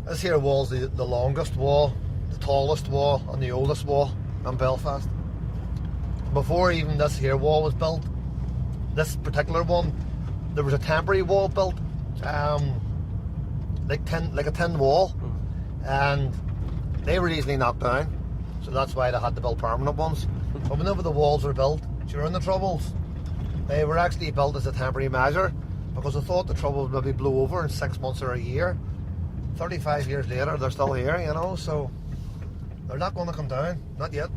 This here wall's the longest wall, the tallest wall, and the oldest wall in Belfast. Before even this here wall was built, this particular one, there was a temporary wall built, like a tin wall, and they were easily knocked down. So that's why they had to build permanent ones. But whenever the walls were built during the Troubles, they were actually built as a temporary measure because they thought the Troubles would maybe blow over in 6 months or a year. 35 years later, they're still here, you know, so they're not going to come down, not yet.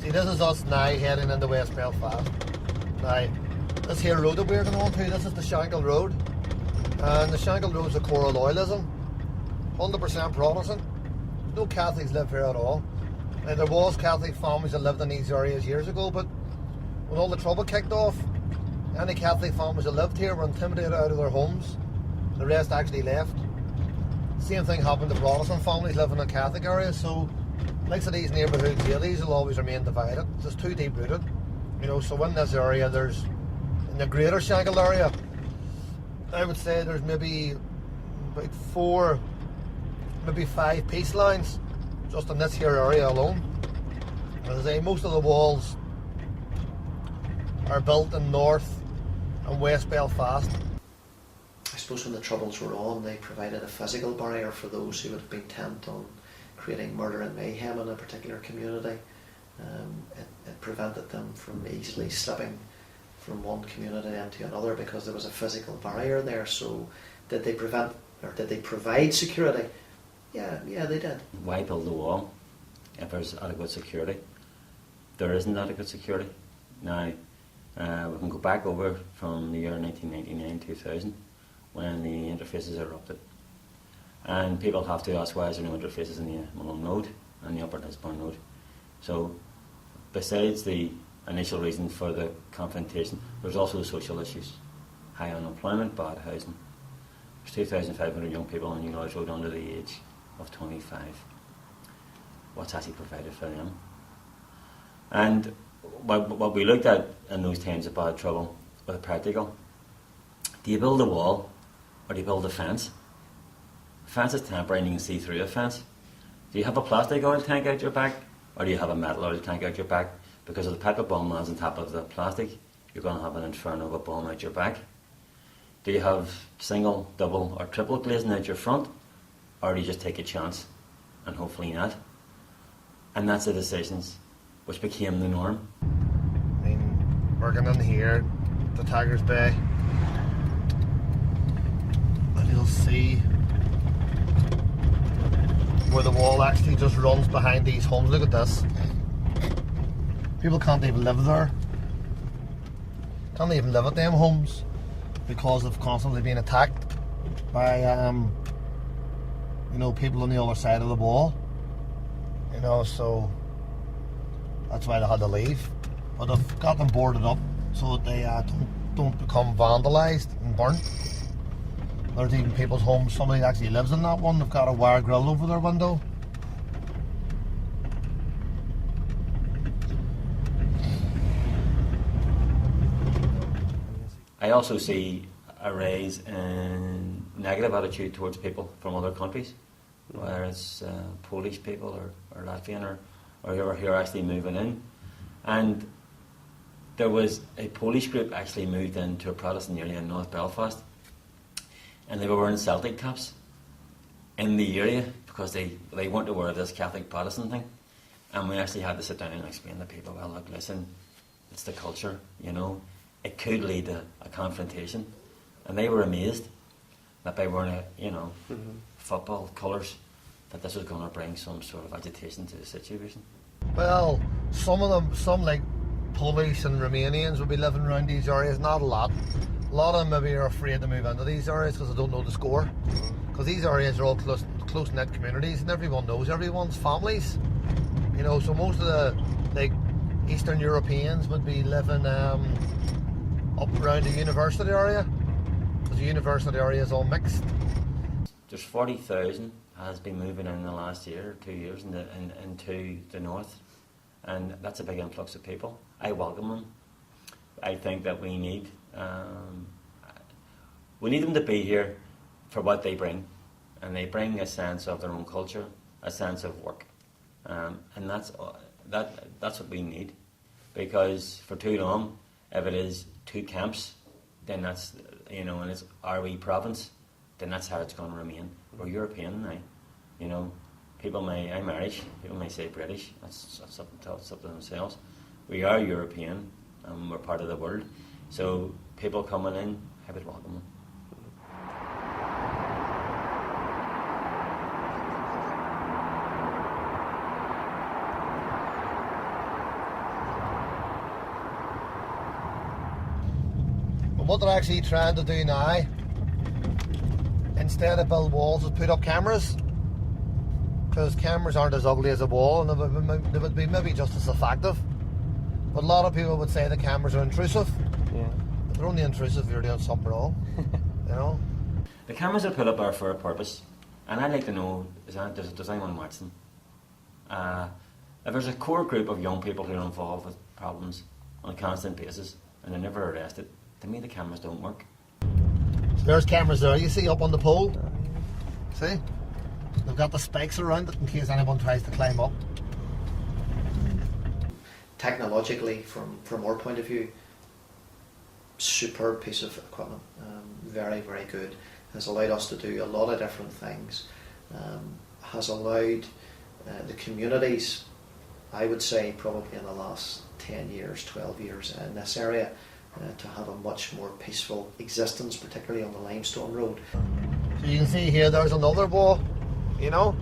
See, this is us now heading into West Belfast. Now, this here road that we're going on to, this is the Shankill Road. And the Shankill Road is a core of loyalism. 100% Protestant. No Catholics live here at all. Now, there was Catholic families that lived in these areas years ago, but when all the trouble kicked off, any Catholic families that lived here were intimidated out of their homes. The rest actually left. Same thing happened to Protestant families living in Catholic areas, so like these neighbourhoods here, these will always remain divided. It's just too deep rooted. You know, so in this area there's, in the greater Shankill area, I would say there's maybe about 4, maybe 5 peace lines just in this here area alone. As I say, most of the walls are built in North and West Belfast. I suppose when the Troubles were on, they provided a physical barrier for those who would have been intent on creating murder and mayhem in a particular community. It prevented them from easily slipping from one community into another because there was a physical barrier there. So did they provide security? Yeah, they did. Why build a wall if there's adequate security? There isn't adequate security. Now, we can go back over from the year 1999-2000 when the interfaces erupted. And people have to ask, why is there no interfaces in the Mulholland Road and the Upper Lisburn Road? So, besides the initial reason for the confrontation, there's also the social issues. High unemployment, bad housing. There's 2,500 young people on New Lodge Road under the age of 25. What's actually provided for them? And what we looked at in those times of bad trouble was practical. Do you build a wall or do you build a fence? A fence is temporary and you can see through a fence. Do you have a plastic oil tank out your back or do you have a metal oil tank out your back? Because if the petrol bomb lands on top of the plastic, you're going to have an inferno of a bomb out your back. Do you have single, double or triple glazing out your front, or do you just take a chance and hopefully not? And that's the decisions which became the norm. I mean, working in here, the Tigers Bay, and you'll see where the wall actually just runs behind these homes. Look at this. People can't even live there. Can't even live at them homes because of constantly being attacked by people on the other side of the wall. So that's why they had to leave. But they've got them boarded up so that they don't become vandalised and burnt. There's even people's homes, somebody that actually lives in that one, they've got a wire grill over their window. I also see a rise in negative attitude towards people from other countries, whether it's Polish people or Latvian or who are actually moving in. And there was a Polish group actually moved into a Protestant area in North Belfast, and they were wearing Celtic caps in the area because they weren't aware of this Catholic Protestant thing. And we actually had to sit down and explain to people, well, look, listen, it's the culture, it could lead to a confrontation. And they were amazed that by wearing football colours, that this was going to bring some sort of agitation to the situation. Well, some of them, some like Polish and Romanians would be living around these areas. Not a lot. A lot of them maybe are afraid to move into these areas because they don't know the score. Because these areas are all close-knit communities and everyone knows everyone's families. You know, so most of the like Eastern Europeans would be living up around the university area. Because the university area is all mixed. There's 40,000 has been moving in the last year or 2 years into the north, and that's a big influx of people. I welcome them. I think that we need them to be here for what they bring, and they bring a sense of their own culture, a sense of work, and that's what we need. Because for too long, if it is two camps, then that's, you know, and it's our wee province, then that's how it's going to remain. We're European now, you know. I'm Irish. People may say British. That's up to themselves. We are European, and we're part of the world. So people coming in, I would welcome them. But what they're actually trying to do now, instead of build walls, is put up cameras. Because cameras aren't as ugly as a wall, and they would be maybe just as effective. But a lot of people would say the cameras are intrusive. Yeah. But they're only intrusive if you're doing something wrong. You know? The cameras are put up are for a purpose, and I'd like to know, does anyone watch them? If there's a core group of young people who are involved with problems on a constant basis, and they're never arrested, to me the cameras don't work. So there's cameras there, you see, up on the pole. See? They've got the spikes around it in case anyone tries to climb up. Technologically, from our point of view, superb piece of equipment, very, very good. Has allowed us to do a lot of different things. Has allowed the communities, I would say probably in the last 10 years, 12 years in this area, to have a much more peaceful existence, particularly on the Limestone Road. So you can see here there's another wall, you know,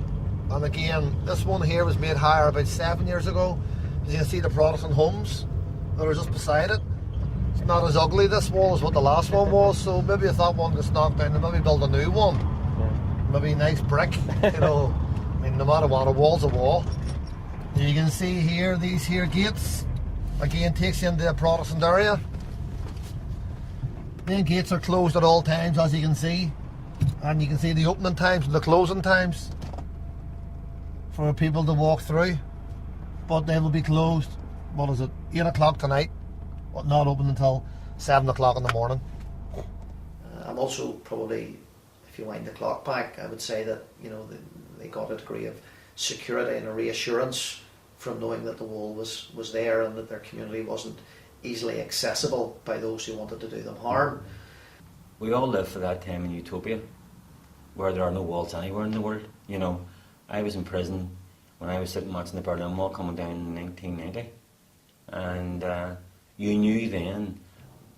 and again this one here was made higher about 7 years ago. As you can see, the Protestant homes that are just beside it. It's not as ugly, this wall, as what the last one was, so maybe if that one gets knocked down, then maybe build a new one. Maybe a nice brick, you know. I mean, no matter what, a wall's a wall. You can see here, these here gates, again takes you into a Protestant area. The gates are closed at all times, as you can see. And you can see the opening times and the closing times for people to walk through. But they will be closed, 8 o'clock tonight, but not open until 7 o'clock in the morning. I'm also probably, if you wind the clock back, I would say that, you know, they got a degree of security and a reassurance from knowing that the wall was there and that their community wasn't easily accessible by those who wanted to do them harm. We all live for that time in utopia, where there are no walls anywhere in the world. You know, I was in prison when I was sitting watching the Berlin Wall coming down in 1990, and you knew then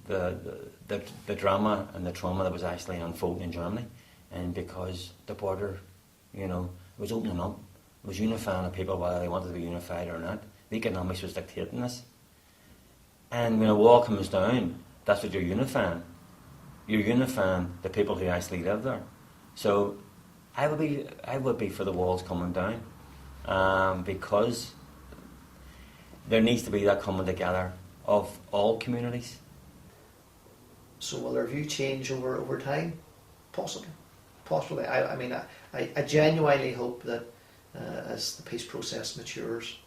the drama and the trauma that was actually unfolding in Germany, and because the border, you know, was opening up, it was unifying the people whether they wanted to be unified or not. The economics was dictating this, and when a wall comes down, that's what you're unifying. You're unifying the people who actually live there. So I would be for the walls coming down, because there needs to be that coming together of all communities. So will their view change over time? Possibly. I mean, I genuinely hope that as the peace process matures,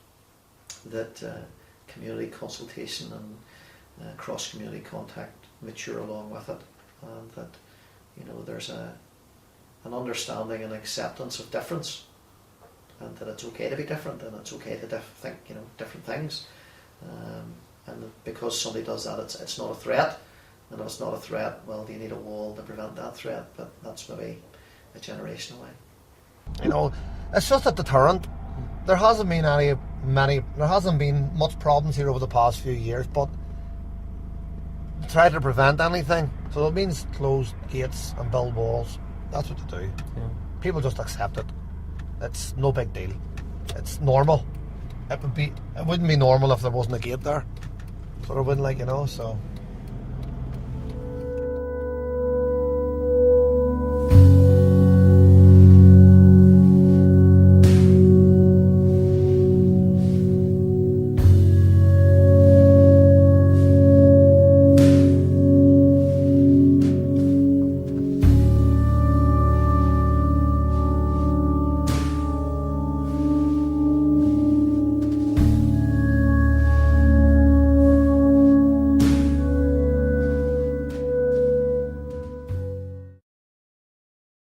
that community consultation and cross-community contact mature along with it, and that, you know, there's an understanding and acceptance of difference, and that it's okay to be different, and it's okay to think, you know, different things, and that because somebody does that, it's not a threat, and if it's not a threat, well, do you need a wall to prevent that threat? But that's maybe a generation away. You know, it's just a deterrent. There hasn't been there hasn't been much problems here over the past few years, but to try to prevent anything, so it means close gates and build walls. That's what they do. Yeah. People just accept it. It's no big deal. It's normal. It wouldn't be normal if there wasn't a gate there. That's what I wouldn't like, you know, so